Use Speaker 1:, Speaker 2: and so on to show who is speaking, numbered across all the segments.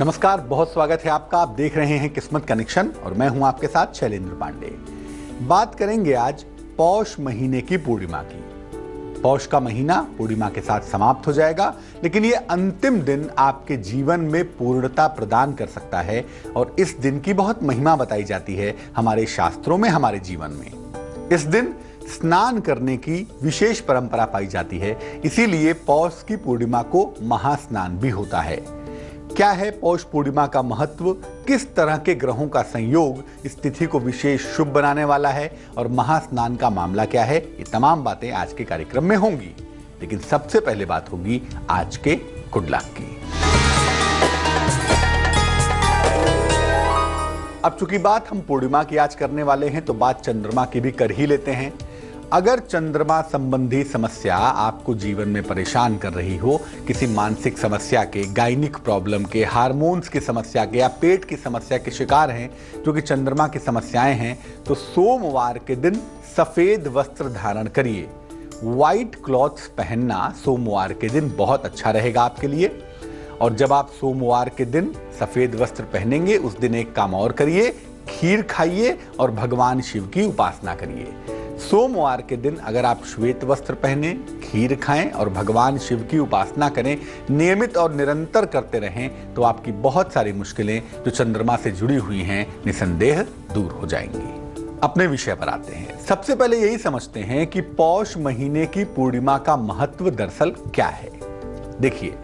Speaker 1: नमस्कार, बहुत स्वागत है आपका। आप देख रहे हैं किस्मत कनेक्शन और मैं हूं आपके साथ शैलेंद्र पांडे। बात करेंगे आज पौष महीने की पूर्णिमा की। पौष का महीना पूर्णिमा के साथ समाप्त हो जाएगा, लेकिन ये अंतिम दिन आपके जीवन में पूर्णता प्रदान कर सकता है और इस दिन की बहुत महिमा बताई जाती है हमारे शास्त्रों में, हमारे जीवन में। इस दिन स्नान करने की विशेष परंपरा पाई जाती है, इसीलिए पौष की पूर्णिमा को महास्नान भी होता है। क्या है पौष पूर्णिमा का महत्व, किस तरह के ग्रहों का संयोग इस तिथि को विशेष शुभ बनाने वाला है और महास्नान का मामला क्या है, ये तमाम बातें आज के कार्यक्रम में होंगी। लेकिन सबसे पहले बात होगी आज के गुड लक की। अब चूंकि बात हम पूर्णिमा की आज करने वाले हैं तो बात चंद्रमा की भी कर ही लेते हैं। अगर चंद्रमा संबंधी समस्या आपको जीवन में परेशान कर रही हो, किसी मानसिक समस्या के, गायनिक प्रॉब्लम के, हार्मोन्स की समस्या के या पेट की समस्या के शिकार हैं, जो कि चंद्रमा की समस्याएं हैं, तो सोमवार के दिन सफेद वस्त्र धारण करिए। व्हाइट क्लॉथ्स पहनना सोमवार के दिन बहुत अच्छा रहेगा आपके लिए। और जब आप सोमवार के दिन सफेद वस्त्र पहनेंगे, उस दिन एक काम और करिए, खीर खाइए और भगवान शिव की उपासना करिए। सोमवार के दिन अगर आप श्वेत वस्त्र पहने, खीर खाएं और भगवान शिव की उपासना करें, नियमित और निरंतर करते रहें, तो आपकी बहुत सारी मुश्किलें जो चंद्रमा से जुड़ी हुई हैं निसंदेह दूर हो जाएंगी। अपने विषय पर आते हैं। सबसे पहले यही समझते हैं कि पौष महीने की पूर्णिमा का महत्व दरअसल क्या है। देखिए,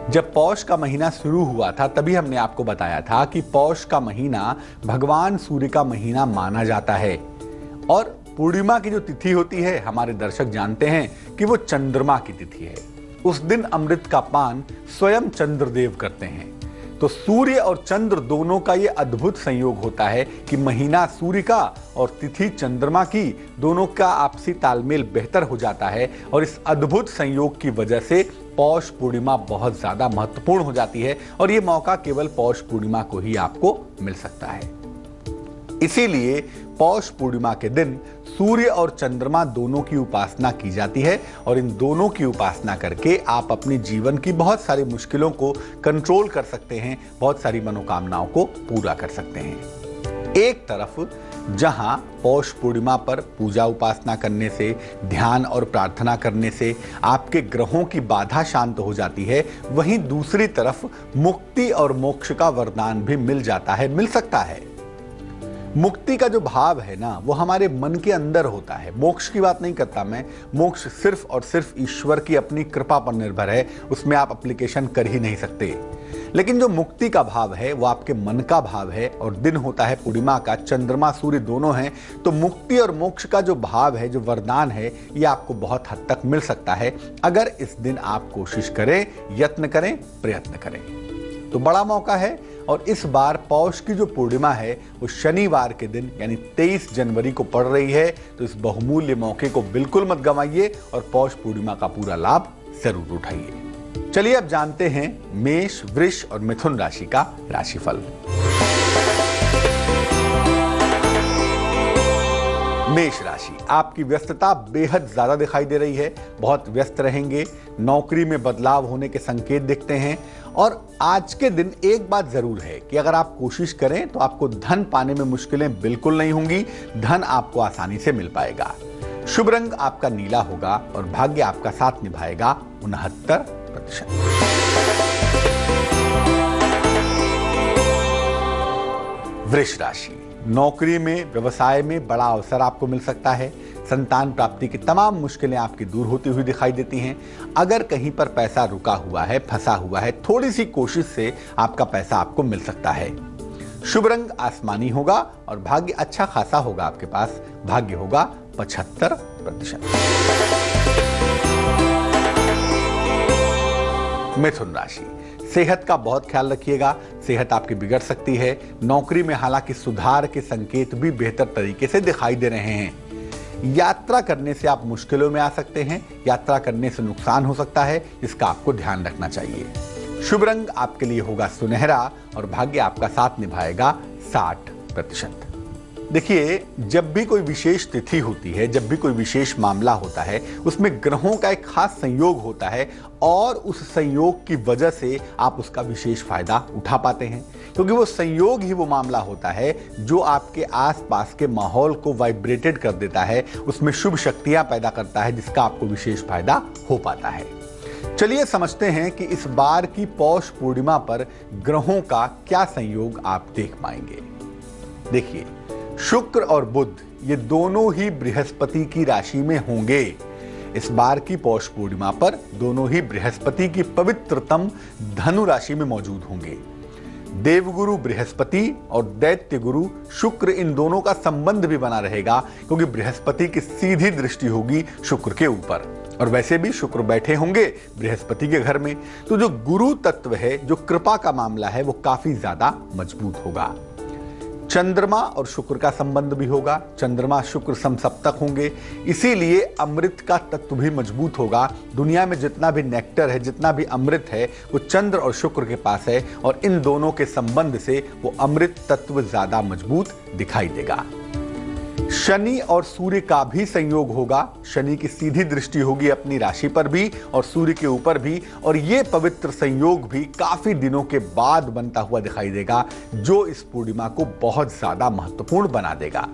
Speaker 1: जब पौष का महीना शुरू हुआ था तभी हमने आपको बताया था कि पौष का महीना भगवान सूर्य का महीना माना जाता है और पूर्णिमा की जो तिथि होती है, हमारे दर्शक जानते हैं कि वो चंद्रमा की तिथि है। उस दिन अमृत का पान स्वयं चंद्रदेव करते हैं। तो सूर्य और चंद्र दोनों का ये अद्भुत संयोग होता है कि महीना सूर्य का और तिथि चंद्रमा की, दोनों का आपसी तालमेल बेहतर हो जाता है और इस अद्भुत संयोग की वजह से पौष पूर्णिमा बहुत ज्यादा महत्वपूर्ण हो जाती है और ये मौका केवल पौष पूर्णिमा को ही आपको मिल सकता है। इसीलिए पौष पूर्णिमा के दिन सूर्य और चंद्रमा दोनों की उपासना की जाती है और इन दोनों की उपासना करके आप अपने जीवन की बहुत सारी मुश्किलों को कंट्रोल कर सकते हैं, बहुत सारी मनोकामनाओं को पूरा कर सकते हैं। एक तरफ जहां पौष पूर्णिमा पर पूजा उपासना करने से, ध्यान और प्रार्थना करने से आपके ग्रहों की बाधा शांत हो जाती है, वहीं दूसरी तरफ मुक्ति और मोक्ष का वरदान भी मिल जाता है, मिल सकता है। मुक्ति का जो भाव है ना, वो हमारे मन के अंदर होता है। मोक्ष की बात नहीं करता मैं, मोक्ष सिर्फ और सिर्फ ईश्वर की अपनी कृपा पर निर्भर है, उसमें आप एप्लीकेशन कर ही नहीं सकते। लेकिन जो मुक्ति का भाव है वो आपके मन का भाव है और दिन होता है पूर्णिमा का, चंद्रमा सूर्य दोनों हैं, तो मुक्ति और मोक्ष का जो भाव है, जो वरदान है, ये आपको बहुत हद तक मिल सकता है अगर इस दिन आप कोशिश करें, यत्न करें, प्रयत्न करें। तो बड़ा मौका है और इस बार पौष की जो पूर्णिमा है वो शनिवार के दिन यानी 23 जनवरी को पड़ रही है, तो इस बहुमूल्य मौके को बिल्कुल मत गंवाइए और पौष पूर्णिमा का पूरा लाभ जरूर उठाइए। चलिए अब जानते हैं मेष, वृष और मिथुन राशि का राशिफल। मेष राशि, आपकी व्यस्तता बेहद ज्यादा दिखाई दे रही है, बहुत व्यस्त रहेंगे, नौकरी में बदलाव होने के संकेत दिखते हैं और आज के दिन एक बात जरूर है कि अगर आप कोशिश करें तो आपको धन पाने में मुश्किलें बिल्कुल नहीं होंगी, धन आपको आसानी से मिल पाएगा। शुभ रंग आपका नीला होगा और भाग्य आपका साथ निभाएगा 69%। वृष राशि, नौकरी में, व्यवसाय में बड़ा अवसर आपको मिल सकता है। संतान प्राप्ति की तमाम मुश्किलें आपकी दूर होती हुई दिखाई देती हैं। अगर कहीं पर पैसा रुका हुआ है, फंसा हुआ है, थोड़ी सी कोशिश से आपका पैसा आपको मिल सकता है। शुभ रंग आसमानी होगा और भाग्य अच्छा खासा होगा आपके पास, भाग्य होगा 75%। मिथुन राशि, सेहत का बहुत ख्याल रखिएगा, सेहत आपकी बिगड़ सकती है। नौकरी में हालांकि सुधार के संकेत भी बेहतर तरीके से दिखाई दे रहे हैं। यात्रा करने से आप मुश्किलों में आ सकते हैं, यात्रा करने से नुकसान हो सकता है, इसका आपको ध्यान रखना चाहिए। शुभ रंग आपके लिए होगा सुनहरा और भाग्य आपका साथ निभाएगा 60%। देखिए, जब भी कोई विशेष तिथि होती है, जब भी कोई विशेष मामला होता है, उसमें ग्रहों का एक खास संयोग होता है और उस संयोग की वजह से आप उसका विशेष फायदा उठा पाते हैं, क्योंकि वो संयोग ही वो मामला होता है जो आपके आसपास के माहौल को वाइब्रेटेड कर देता है, उसमें शुभ शक्तियां पैदा करता है, जिसका आपको विशेष फायदा हो पाता है। चलिए समझते हैं कि इस बार की पौष पूर्णिमा पर ग्रहों का क्या संयोग आप देख पाएंगे। देखिए, शुक्र और बुध ये दोनों ही बृहस्पति की राशि में होंगे। इस बार की पौष पूर्णिमा पर दोनों ही बृहस्पति की पवित्रतम धनु राशि में मौजूद होंगे। देवगुरु बृहस्पति और दैत्य गुरु शुक्र, इन दोनों का संबंध भी बना रहेगा, क्योंकि बृहस्पति की सीधी दृष्टि होगी शुक्र के ऊपर, और वैसे भी शुक्र बैठे होंगे बृहस्पति के घर में। तो जो गुरु तत्व है, जो कृपा का मामला है, वो काफी ज्यादा मजबूत होगा। चंद्रमा और शुक्र का संबंध भी होगा। चंद्रमा शुक्र समसप्तक होंगे, इसीलिए अमृत का तत्व भी मजबूत होगा। दुनिया में जितना भी नेक्टर है, जितना भी अमृत है, वो चंद्र और शुक्र के पास है, और इन दोनों के संबंध से वो अमृत तत्व ज्यादा मजबूत दिखाई देगा। शनि और सूर्य का भी संयोग होगा। शनि की सीधी दृष्टि होगी अपनी राशि पर भी और सूर्य के ऊपर भी, और ये पवित्र संयोग भी काफी दिनों के बाद बनता हुआ दिखाई देगा, जो इस पूर्णिमा को बहुत ज्यादा महत्वपूर्ण बना देगा।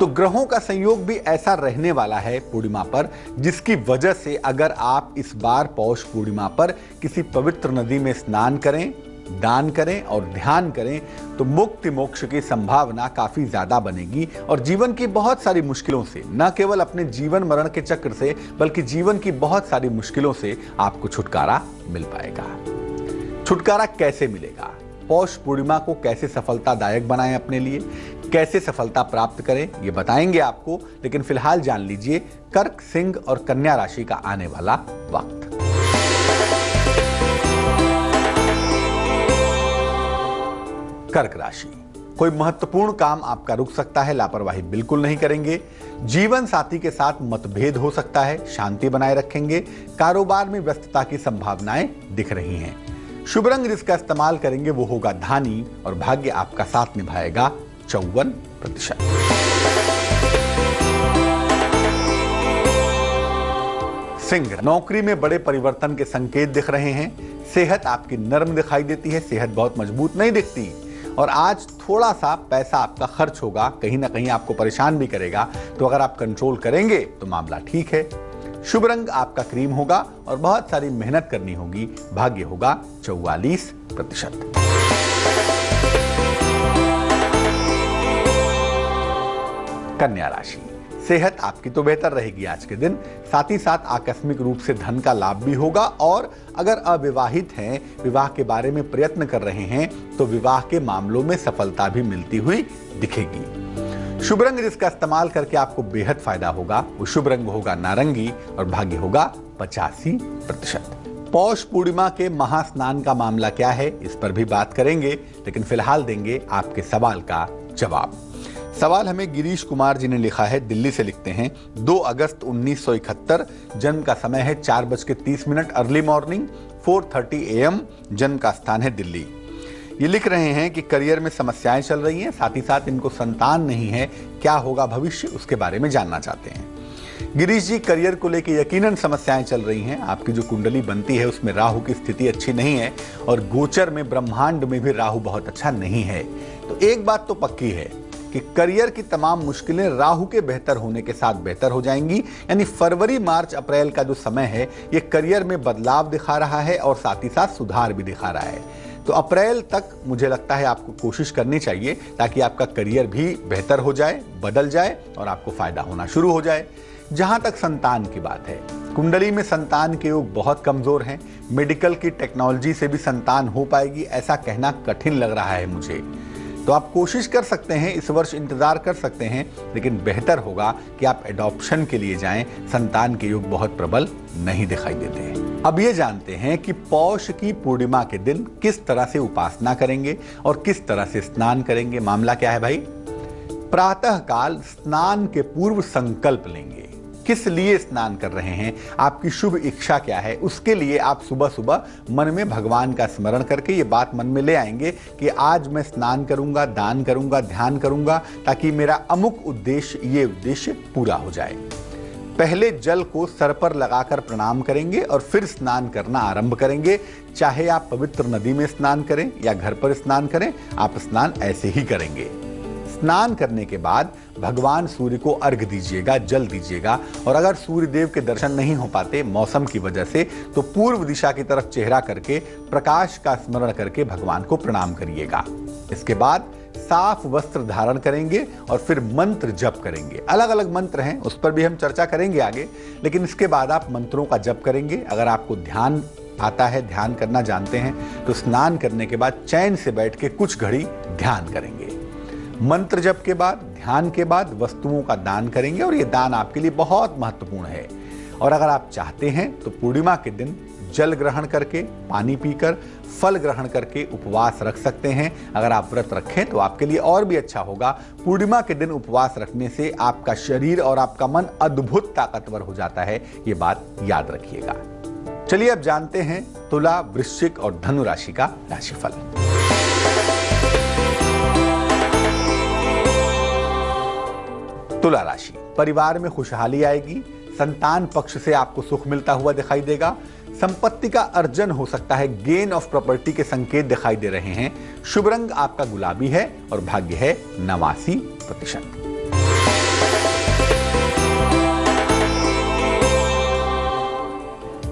Speaker 1: तो ग्रहों का संयोग भी ऐसा रहने वाला है पूर्णिमा पर, जिसकी वजह से अगर आप इस बार पौष पूर्णिमा पर किसी पवित्र नदी में स्नान करें, दान करें और ध्यान करें, तो मुक्ति मोक्ष की संभावना काफी ज्यादा बनेगी, और जीवन की बहुत सारी मुश्किलों से, न केवल अपने जीवन मरण के चक्र से, बल्कि जीवन की बहुत सारी मुश्किलों से आपको छुटकारा मिल पाएगा। छुटकारा कैसे मिलेगा? पौष पूर्णिमा को कैसे सफलतादायक बनाएं अपने लिए, कैसे सफलता प्राप्त करें, ये बताएंगे आपको। लेकिन फिलहाल जान लीजिए कर्क, सिंह और कन्या राशि का आने वाला वक्त। कर्क राशि, कोई महत्वपूर्ण काम आपका रुक सकता है, लापरवाही बिल्कुल नहीं करेंगे। जीवन साथी के साथ मतभेद हो सकता है, शांति बनाए रखेंगे। कारोबार में व्यस्तता की संभावनाएं दिख रही हैं। शुभ रंग जिसका इस्तेमाल करेंगे वो होगा धानी, और भाग्य आपका साथ निभाएगा 54%। सिंह, नौकरी में बड़े परिवर्तन के संकेत दिख रहे हैं। सेहत आपकी नर्म दिखाई देती है, सेहत बहुत मजबूत नहीं दिखती, और आज थोड़ा सा पैसा आपका खर्च होगा, कहीं ना कहीं आपको परेशान भी करेगा। तो अगर आप कंट्रोल करेंगे तो मामला ठीक है। शुभ रंग आपका क्रीम होगा और बहुत सारी मेहनत करनी होगी। भाग्य होगा 44%। कन्या राशि, सेहत आपकी तो बेहतर रहेगी आज के दिन, साथ ही साथ आकस्मिक रूप से धन का लाभ भी होगा, और अगर अविवाहित हैं, विवाह के बारे में प्रयत्न कर रहे हैं, तो विवाह के मामलों में सफलता भी मिलती हुई दिखेगी। शुभ रंग जिसका इस्तेमाल करके आपको बेहद फायदा होगा, वो शुभ रंग होगा नारंगी, और भाग्य होगा 85%। पौष पूर्णिमा के महास्नान का मामला क्या है, इस पर भी बात करेंगे, लेकिन फिलहाल देंगे आपके सवाल का जवाब। सवाल हमें गिरीश कुमार जी ने लिखा है, दिल्ली से लिखते हैं। 2 अगस्त 1971, जन्म का समय है 4:30 अर्ली मॉर्निंग, 4:30 AM, जन्म का स्थान है दिल्ली। ये लिख रहे हैं कि करियर में समस्याएं चल रही हैं, साथ ही साथ इनको संतान नहीं है, क्या होगा भविष्य, उसके बारे में जानना चाहते हैं। गिरीश जी, करियर को लेकर यकीनन समस्याएं चल रही हैं। आपकी जो कुंडली बनती है उसमें राहु की स्थिति अच्छी नहीं है, और गोचर में ब्रह्मांड में भी राहु बहुत अच्छा नहीं है। तो एक बात तो पक्की है कि करियर की तमाम मुश्किलें राहु के बेहतर होने के साथ बेहतर हो जाएंगी। यानी फरवरी, मार्च, अप्रैल का जो समय है, ये करियर में बदलाव दिखा रहा है और साथ ही साथ सुधार भी दिखा रहा है। तो अप्रैल तक मुझे लगता है आपको कोशिश करनी चाहिए, ताकि आपका करियर भी बेहतर हो जाए, बदल जाए, और आपको फायदा होना शुरू हो जाए। जहां तक संतान की बात है, कुंडली में संतान के योग बहुत कमजोर हैं। मेडिकल की टेक्नोलॉजी से भी संतान हो पाएगी, ऐसा कहना कठिन लग रहा है मुझे। तो आप कोशिश कर सकते हैं, इस वर्ष इंतजार कर सकते हैं, लेकिन बेहतर होगा कि आप एडॉप्शन के लिए जाएं। संतान के योग बहुत प्रबल नहीं दिखाई देते हैं। अब ये जानते हैं कि पौष की पूर्णिमा के दिन किस तरह से उपासना करेंगे और किस तरह से स्नान करेंगे। मामला क्या है भाई? प्रातः काल स्नान के पूर्व संकल्प लेंगे। किस लिए स्नान कर रहे हैं, आपकी शुभ इच्छा क्या है, उसके लिए आप सुबह सुबह मन में भगवान का स्मरण करके ये बात मन में ले आएंगे कि आज मैं स्नान करूंगा, दान करूंगा, ध्यान करूंगा, ताकि मेरा अमुक उद्देश्य, ये उद्देश्य पूरा हो जाए। पहले जल को सर पर लगाकर प्रणाम करेंगे और फिर स्नान करना आरंभ करेंगे। चाहे आप पवित्र नदी में स्नान करें या घर पर स्नान करें, आप स्नान ऐसे ही करेंगे। स्नान करने के बाद भगवान सूर्य को अर्घ्य दीजिएगा, जल दीजिएगा, और अगर सूर्य देव के दर्शन नहीं हो पाते मौसम की वजह से, तो पूर्व दिशा की तरफ चेहरा करके प्रकाश का स्मरण करके भगवान को प्रणाम करिएगा। इसके बाद साफ वस्त्र धारण करेंगे और फिर मंत्र जप करेंगे। अलग अलग मंत्र हैं, उस पर भी हम चर्चा करेंगे आगे, लेकिन इसके बाद आप मंत्रों का जप करेंगे। अगर आपको ध्यान आता है, ध्यान करना जानते हैं, तो स्नान करने के बाद चैन से बैठ के कुछ घड़ी ध्यान करेंगे। मंत्र जप के बाद, ध्यान के बाद वस्तुओं का दान करेंगे, और ये दान आपके लिए बहुत महत्वपूर्ण है। और अगर आप चाहते हैं तो पूर्णिमा के दिन जल ग्रहण करके, पानी पीकर, फल ग्रहण करके उपवास रख सकते हैं। अगर आप व्रत रखें तो आपके लिए और भी अच्छा होगा। पूर्णिमा के दिन उपवास रखने से आपका शरीर और आपका मन अद्भुत ताकतवर हो जाता है, ये बात याद रखिएगा। चलिए अब जानते हैं तुला, वृश्चिक और धनु राशि का राशिफल। तुला राशि, परिवार में खुशहाली आएगी। संतान पक्ष से आपको सुख मिलता हुआ दिखाई देगा। संपत्ति का अर्जन हो सकता है, गेन ऑफ प्रॉपर्टी के संकेत दिखाई दे रहे हैं। शुभ रंग आपका गुलाबी है और भाग्य है 89%।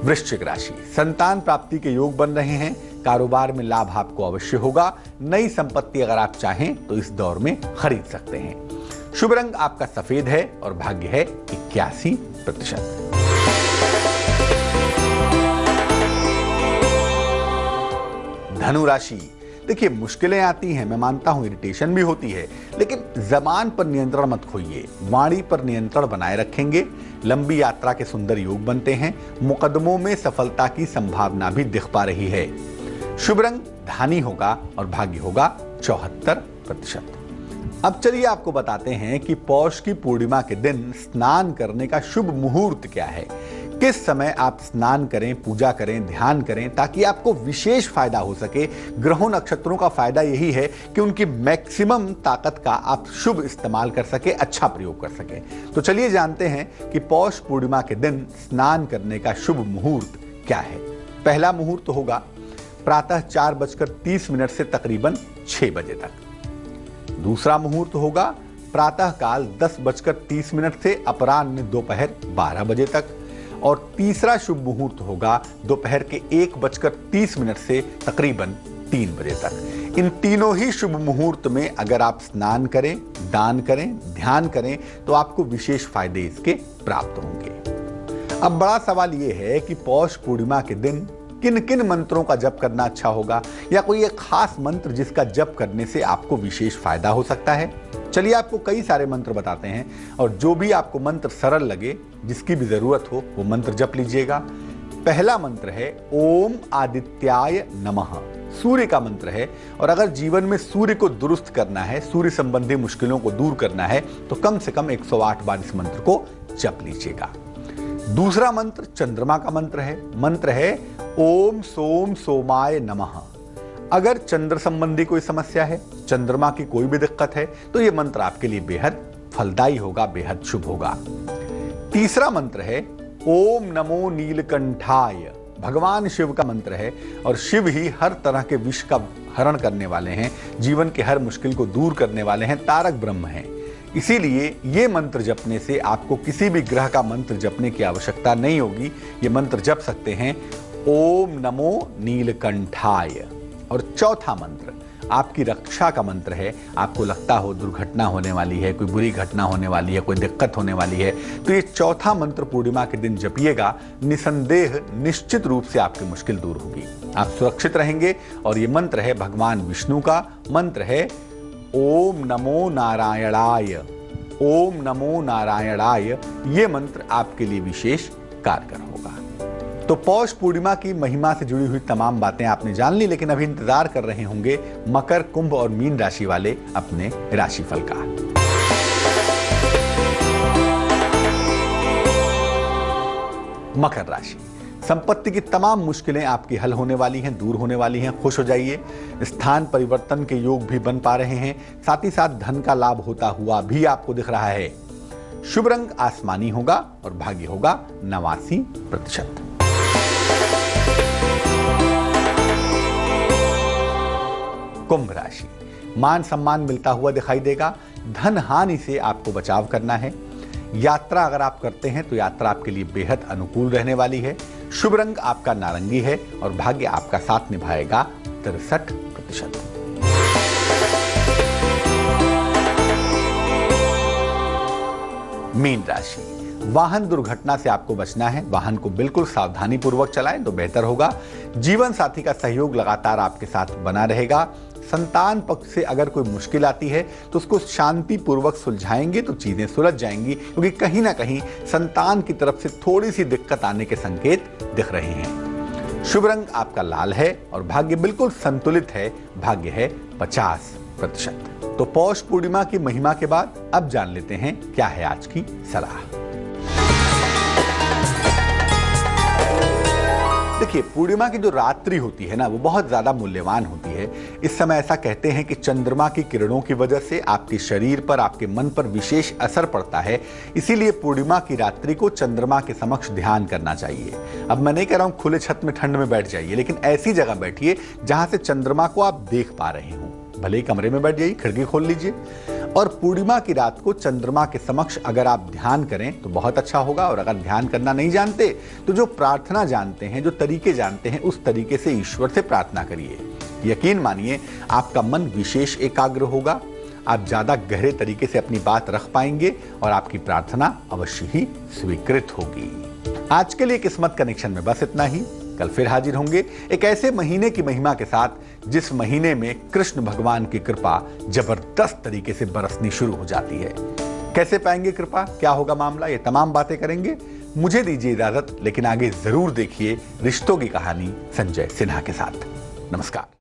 Speaker 1: वृश्चिक राशि, संतान प्राप्ति के योग बन रहे हैं। कारोबार में लाभ आपको अवश्य होगा। नई संपत्ति अगर आप चाहें तो इस दौर में खरीद सकते हैं। शुभ रंग आपका सफेद है और भाग्य है 81%। धनु राशि, देखिए मुश्किलें आती हैं, मैं मानता हूं इरिटेशन भी होती है, लेकिन जबान पर नियंत्रण मत खोइए। वाणी पर नियंत्रण बनाए रखेंगे। लंबी यात्रा के सुंदर योग बनते हैं। मुकदमों में सफलता की संभावना भी दिख पा रही है। शुभ रंग धानी होगा और भाग्य होगा 74%। अब चलिए आपको बताते हैं कि पौष की पूर्णिमा के दिन स्नान करने का शुभ मुहूर्त क्या है। किस समय आप स्नान करें, पूजा करें, ध्यान करें, ताकि आपको विशेष फायदा हो सके। ग्रहों नक्षत्रों का फायदा यही है कि उनकी मैक्सिमम ताकत का आप शुभ इस्तेमाल कर सके, अच्छा प्रयोग कर सके। तो चलिए जानते हैं कि पौष पूर्णिमा के दिन स्नान करने का शुभ मुहूर्त क्या है। पहला मुहूर्त होगा प्रातः 4:30 से तकरीबन 6 बजे तक। दूसरा मुहूर्त होगा प्रातः काल 10:30 से अपराह्न दोपहर 12 बजे तक। और तीसरा शुभ मुहूर्त होगा दोपहर के 1:30 से तकरीबन 3 बजे तक। इन तीनों ही शुभ मुहूर्त में अगर आप स्नान करें, दान करें, ध्यान करें, तो आपको विशेष फायदे इसके प्राप्त होंगे। अब बड़ा सवाल यह है कि पौष पूर्णिमा के दिन किन किन मंत्रों का जप करना अच्छा होगा, या कोई एक खास मंत्र जिसका जप करने से आपको विशेष फायदा हो सकता है। चलिए आपको कई सारे मंत्र बताते हैं, और जो भी आपको मंत्र सरल लगे, जिसकी भी जरूरत हो, वो मंत्र जप लीजिएगा। पहला मंत्र है ओम आदित्याय नमः। सूर्य का मंत्र है, और अगर जीवन में सूर्य को दुरुस्त करना है, सूर्य संबंधी मुश्किलों को दूर करना है, तो कम से कम 108 बार इस मंत्र को जप लीजिएगा। दूसरा मंत्र चंद्रमा का मंत्र है ओम सोम सोमाय नमः। अगर चंद्र संबंधी कोई समस्या है, चंद्रमा की कोई भी दिक्कत है, तो यह मंत्र आपके लिए बेहद फलदायी होगा, बेहद शुभ होगा। तीसरा मंत्र है ओम नमो नीलकंठाय। भगवान शिव का मंत्र है, और शिव ही हर तरह के विष का हरण करने वाले हैं, जीवन के हर मुश्किल को दूर करने वाले हैं, तारक ब्रह्म हैं। इसीलिए ये मंत्र जपने से आपको किसी भी ग्रह का मंत्र जपने की आवश्यकता नहीं होगी। ये मंत्र जप सकते हैं ओम नमो नीलकंठाय। और चौथा मंत्र आपकी रक्षा का मंत्र है। आपको लगता हो दुर्घटना होने वाली है, कोई बुरी घटना होने वाली है, कोई दिक्कत होने वाली है, तो ये चौथा मंत्र पूर्णिमा के दिन जपिएगा। निसंदेह निश्चित रूप से आपकी मुश्किल दूर होगी, आप सुरक्षित रहेंगे। और ये मंत्र है भगवान विष्णु का मंत्र है ओम नमो नारायणाय। ओम नमो नारायणाय, ये मंत्र आपके लिए विशेष कारगर होगा। तो पौष पूर्णिमा की महिमा से जुड़ी हुई तमाम बातें आपने जान ली, लेकिन अभी इंतजार कर रहे होंगे मकर, कुंभ और मीन राशि वाले अपने राशिफल का। मकर राशि, संपत्ति की तमाम मुश्किलें आपकी हल होने वाली हैं, दूर होने वाली हैं, खुश हो जाइए। स्थान परिवर्तन के योग भी बन पा रहे हैं, साथ ही साथ धन का लाभ होता हुआ भी आपको दिख रहा है। शुभ रंग आसमानी होगा और भाग्य होगा 89%। कुंभ राशि, मान सम्मान मिलता हुआ दिखाई देगा, धन हानि से आपको बचाव करना है। यात्रा अगर आप करते हैं तो यात्रा आपके लिए बेहद अनुकूल रहने वाली है। शुभ रंग आपका नारंगी है और भाग्य आपका साथ निभाएगा 63%। मीन राशि, वाहन दुर्घटना से आपको बचना है, वाहन को बिल्कुल सावधानी पूर्वक चलाएं तो बेहतर होगा। जीवन साथी का सहयोग लगातार आपके साथ बना रहेगा। संतान पक्ष से अगर कोई मुश्किल आती है तो उसको शांति पूर्वक सुलझाएंगे तो चीजें सुलझ जाएंगी, क्योंकि कहीं ना कहीं संतान की तरफ से थोड़ी सी दिक्कत आने के संकेत दिख रहे हैं। शुभ रंग आपका लाल है और भाग्य बिल्कुल संतुलित है, भाग्य है 50%। तो पौष पूर्णिमा की महिमा के बाद अब जान लेते हैं क्या है आज की सलाह। देखिए, पूर्णिमा की जो रात्रि होती है ना, वो बहुत ज्यादा मूल्यवान होती है। इस समय ऐसा कहते हैं कि चंद्रमा की किरणों की वजह से आपके शरीर पर, आपके मन पर विशेष असर पड़ता है। इसीलिए पूर्णिमा की रात्रि को चंद्रमा के समक्ष ध्यान करना चाहिए। अब मैं नहीं कह रहा हूं खुले छत में ठंड में बैठ जाइए, लेकिन ऐसी जगह बैठिए जहां से चंद्रमा को आप देख पा रहे हो। भले ही कमरे में बैठ जाइए, खिड़की खोल लीजिए और पूर्णिमा की रात को चंद्रमा के समक्ष अगर आप ध्यान करें तो बहुत अच्छा होगा। और अगर ध्यान करना नहीं जानते तो जो प्रार्थना जानते हैं, जो तरीके जानते हैं, उस तरीके से ईश्वर से प्रार्थना करिए। यकीन मानिए आपका मन विशेष एकाग्र होगा, आप ज्यादा गहरे तरीके से अपनी बात रख पाएंगे और आपकी प्रार्थना अवश्य ही स्वीकृत होगी। आज के लिए किस्मत कनेक्शन में बस इतना ही। कल फिर हाजिर होंगे एक ऐसे महीने की महिमा के साथ जिस महीने में कृष्ण भगवान की कृपा जबरदस्त तरीके से बरसनी शुरू हो जाती है। कैसे पाएंगे कृपा, क्या होगा मामला, ये तमाम बातें करेंगे। मुझे दीजिए इजाजत, लेकिन आगे जरूर देखिए रिश्तों की कहानी संजय सिन्हा के साथ। नमस्कार।